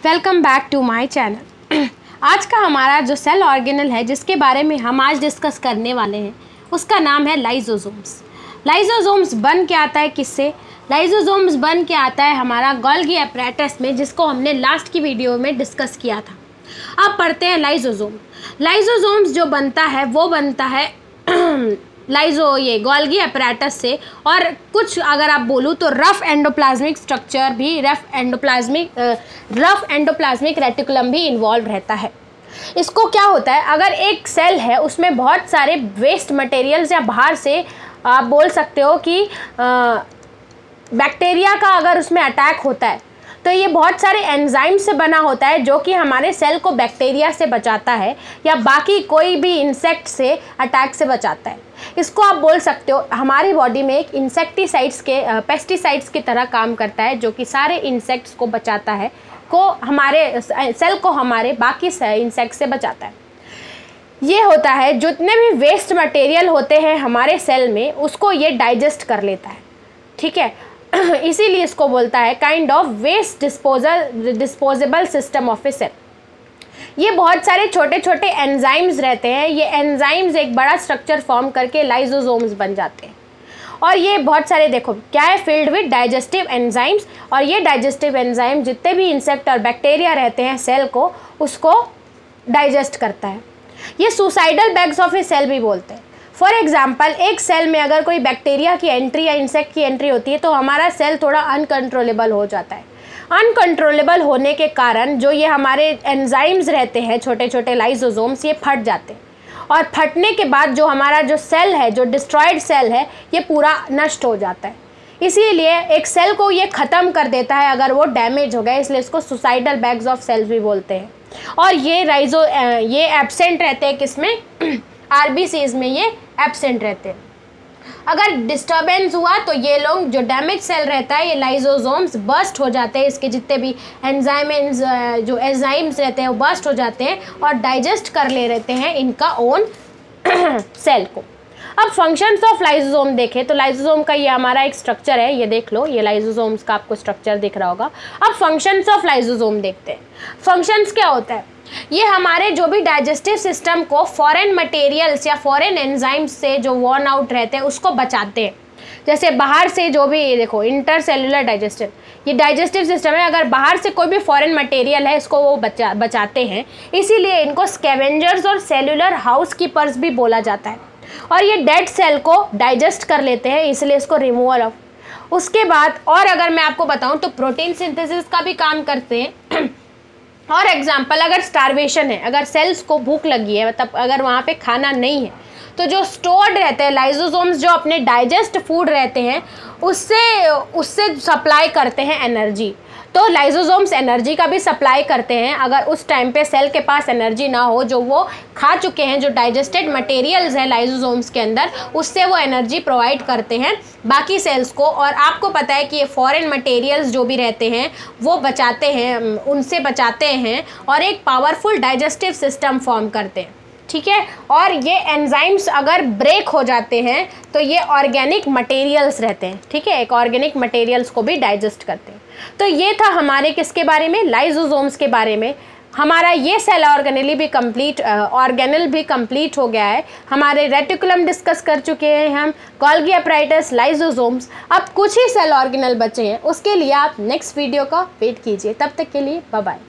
Welcome back to my channel. आज का हमारा जो सेल ऑर्गेनल है जिसके बारे में हम आज डिस्कस करने वाले हैं उसका नाम है लाइसोसोम्स। लाइसोसोम्स बन के आता है किससे? लाइसोसोम्स बन के आता है हमारा गोल्गी apparatus में, जिसको हमने लास्ट की वीडियो में डिस्कस किया था। अब पढ़ते हैं लाइसोसोम। लाइसोसोम्स जो बनता है वो बनता है ये गोल्गी apparatus से, और कुछ अगर आप बोलूँ तो रफ एंडोप्लाज्मिक स्ट्रक्चर भी, रफ एंडोप्लाज्मिक रेटिकुलम भी इन्वॉल्व रहता है। इसको क्या होता है, अगर एक सेल है उसमें बहुत सारे वेस्ट मटेरियल्स या बाहर से आप बोल सकते हो कि बैक्टीरिया का अगर उसमें अटैक होता है तो ये बहुत सारे एंजाइम से बना होता है जो कि हमारे सेल को बैक्टीरिया से बचाता है या बाकी कोई भी इंसेक्ट से अटैक से बचाता है। इसको आप बोल सकते हो हमारी बॉडी में एक इंसेक्टिसाइड्स के पेस्टिसाइड्स की तरह काम करता है, जो कि सारे इंसेक्ट्स को बचाता है, हमारे सेल को हमारे बाकी इंसेक्ट से बचाता है। ये होता है जितने भी वेस्ट मटेरियल होते हैं हमारे सेल में उसको ये डाइजेस्ट कर लेता है, ठीक है। इसीलिए इसको बोलता है kind of waste disposable system of a cell. ये बहुत सारे छोटे छोटे एंजाइम्स रहते हैं, ये एंजाइम्स एक बड़ा स्ट्रक्चर फॉर्म करके लाइसोसोम्स बन जाते हैं। और ये बहुत सारे देखो क्या है, फिल्ड विद डाइजेस्टिव एंजाइम्स, और ये डाइजेस्टिव एंजाइम जितने भी इंसेक्ट और बैक्टीरिया रहते हैं सेल को उसको डाइजेस्ट करता है। ये suicidal bags of a cell भी बोलते हैं। फॉर एग्जाम्पल एक सेल में अगर कोई बैक्टीरिया की एंट्री या इंसेक्ट की एंट्री होती है तो हमारा सेल थोड़ा अनकंट्रोलेबल हो जाता है। अनकंट्रोलेबल होने के कारण जो ये हमारे एंजाइम्स रहते हैं छोटे छोटे लाइसोसोम्स, ये फट जाते हैं, और फटने के बाद जो हमारा जो सेल है, जो डिस्ट्रॉयड सेल है, ये पूरा नष्ट हो जाता है। इसीलिए एक सेल को ये ख़त्म कर देता है अगर वो डैमेज हो गया, इसलिए इसको सुसाइडल बैग्स ऑफ सेल्स भी बोलते हैं। और ये एब्सेंट रहते हैं किसमें? आरबीसीज में ये एब्सेंट रहते हैं। अगर डिस्टर्बेंस हुआ तो ये लोग जो डैमेज सेल रहता है ये लाइसोसोम्स बर्स्ट हो जाते हैं, इसके जितने भी जो एंजाइम्स रहते हैं वो बर्स्ट हो जाते हैं और डाइजेस्ट कर ले रहते हैं इनका ओन सेल को। अब फंक्शंस ऑफ लाइसोसोम देखें तो लाइसोसोम का ये हमारा एक स्ट्रक्चर है, ये देख लो, ये लाइसोसोम्स का आपको स्ट्रक्चर दिख रहा होगा। अब फंक्शंस ऑफ लाइसोसोम देखते हैं। फंक्शंस क्या होता है? ये हमारे जो भी डाइजेस्टिव सिस्टम को फॉरेन मटेरियल्स या फॉरेन एंजाइम्स से जो वॉर्न आउट रहते हैं उसको बचाते हैं। जैसे बाहर से जो भी देखो इंटरसेलुलर डाइजेस्टिव, ये डाइजेस्टिव सिस्टम है, अगर बाहर से कोई भी फॉरेन मटेरियल है इसको वो बचाते हैं, इसीलिए इनको स्कैवेंजर्स और सेलुलर हाउस कीपर्स भी बोला जाता है। और ये डेड सेल को डाइजेस्ट कर लेते हैं, इसलिए इसको रिमूवल ऑफ। उसके बाद और अगर मैं आपको बताऊं तो प्रोटीन सिंथेसिस का भी काम करते हैं। और एग्जाम्पल अगर स्टारवेशन है, अगर सेल्स को भूख लगी है, मतलब अगर वहाँ पे खाना नहीं है, तो जो स्टोर्ड रहते हैं लाइसोसोम्स जो अपने डाइजेस्ट फूड रहते हैं उससे सप्लाई करते हैं एनर्जी। तो लाइसोसोम्स एनर्जी का भी सप्लाई करते हैं। अगर उस टाइम पे सेल के पास एनर्जी ना हो, जो वो खा चुके हैं, जो डाइजेस्टेड मटेरियल्स हैं लाइसोसोम्स के अंदर, उससे वो एनर्जी प्रोवाइड करते हैं बाकी सेल्स को। और आपको पता है कि ये फॉरेन मटेरियल्स जो भी रहते हैं वो बचाते हैं, उनसे बचाते हैं और एक पावरफुल डाइजेस्टिव सिस्टम फॉर्म करते हैं, ठीक है। और ये एंजाइम्स अगर ब्रेक हो जाते हैं तो ये ऑर्गेनिक मटेरियल्स रहते हैं, ठीक है, एक ऑर्गेनिक मटेरियल्स को भी डाइजेस्ट करते हैं। तो ये था हमारे किसके बारे में? लाइसोसोम्स के बारे में। हमारा ये सेल ऑर्गेनल भी कंप्लीट हो गया है। हमारे रेटिकुलम डिस्कस कर चुके हैं हम, गोल्गी apparatus, लाइसोसोम्स। अब कुछ ही सेल ऑर्गेनल बचे हैं, उसके लिए आप नेक्स्ट वीडियो का वेट कीजिए। तब तक के लिए बाय बाय।